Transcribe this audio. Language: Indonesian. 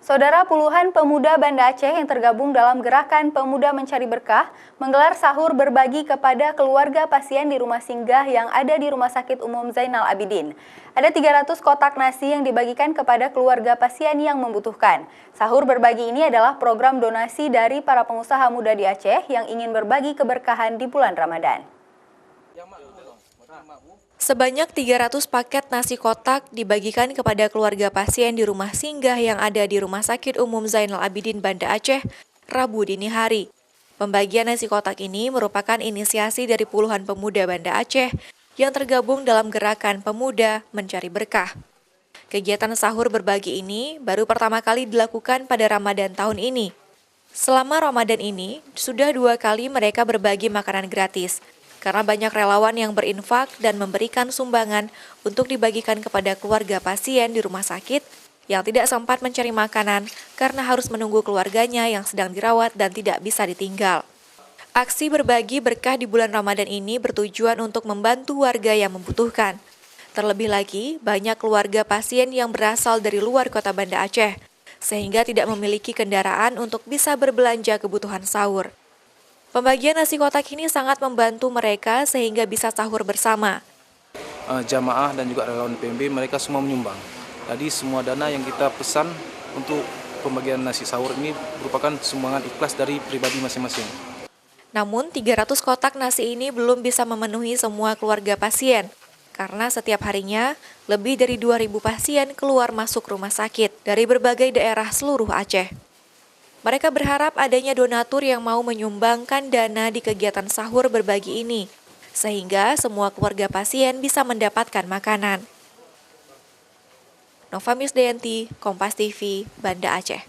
Saudara, puluhan pemuda Banda Aceh yang tergabung dalam gerakan Pemuda Mencari Berkah menggelar sahur berbagi kepada keluarga pasien di rumah singgah yang ada di Rumah Sakit Umum Zainal Abidin. Ada 300 kotak nasi yang dibagikan kepada keluarga pasien yang membutuhkan. Sahur berbagi ini adalah program donasi dari para pengusaha muda di Aceh yang ingin berbagi keberkahan di bulan Ramadan. Sebanyak 300 paket nasi kotak dibagikan kepada keluarga pasien di rumah singgah yang ada di Rumah Sakit Umum Zainal Abidin, Banda Aceh, Rabu dini hari. Pembagian nasi kotak ini merupakan inisiasi dari puluhan pemuda Banda Aceh yang tergabung dalam gerakan Pemuda Mencari Berkah. Kegiatan sahur berbagi ini baru pertama kali dilakukan pada Ramadan tahun ini. Selama Ramadan ini, sudah 2 kali mereka berbagi makanan gratis, karena banyak relawan yang berinfak dan memberikan sumbangan untuk dibagikan kepada keluarga pasien di rumah sakit yang tidak sempat mencari makanan karena harus menunggu keluarganya yang sedang dirawat dan tidak bisa ditinggal. Aksi berbagi berkah di bulan Ramadan ini bertujuan untuk membantu warga yang membutuhkan. Terlebih lagi, banyak keluarga pasien yang berasal dari luar kota Banda Aceh, sehingga tidak memiliki kendaraan untuk bisa berbelanja kebutuhan sahur. Pembagian nasi kotak ini sangat membantu mereka sehingga bisa sahur bersama. Jamaah dan juga relawan PMB mereka semua menyumbang. Jadi semua dana yang kita pesan untuk pembagian nasi sahur ini merupakan sumbangan ikhlas dari pribadi masing-masing. Namun 300 kotak nasi ini belum bisa memenuhi semua keluarga pasien, karena setiap harinya lebih dari 2.000 pasien keluar masuk rumah sakit dari berbagai daerah seluruh Aceh. Mereka berharap adanya donatur yang mau menyumbangkan dana di kegiatan sahur berbagi ini, sehingga semua keluarga pasien bisa mendapatkan makanan. Nova Misdayanti, Kompas TV, Banda Aceh.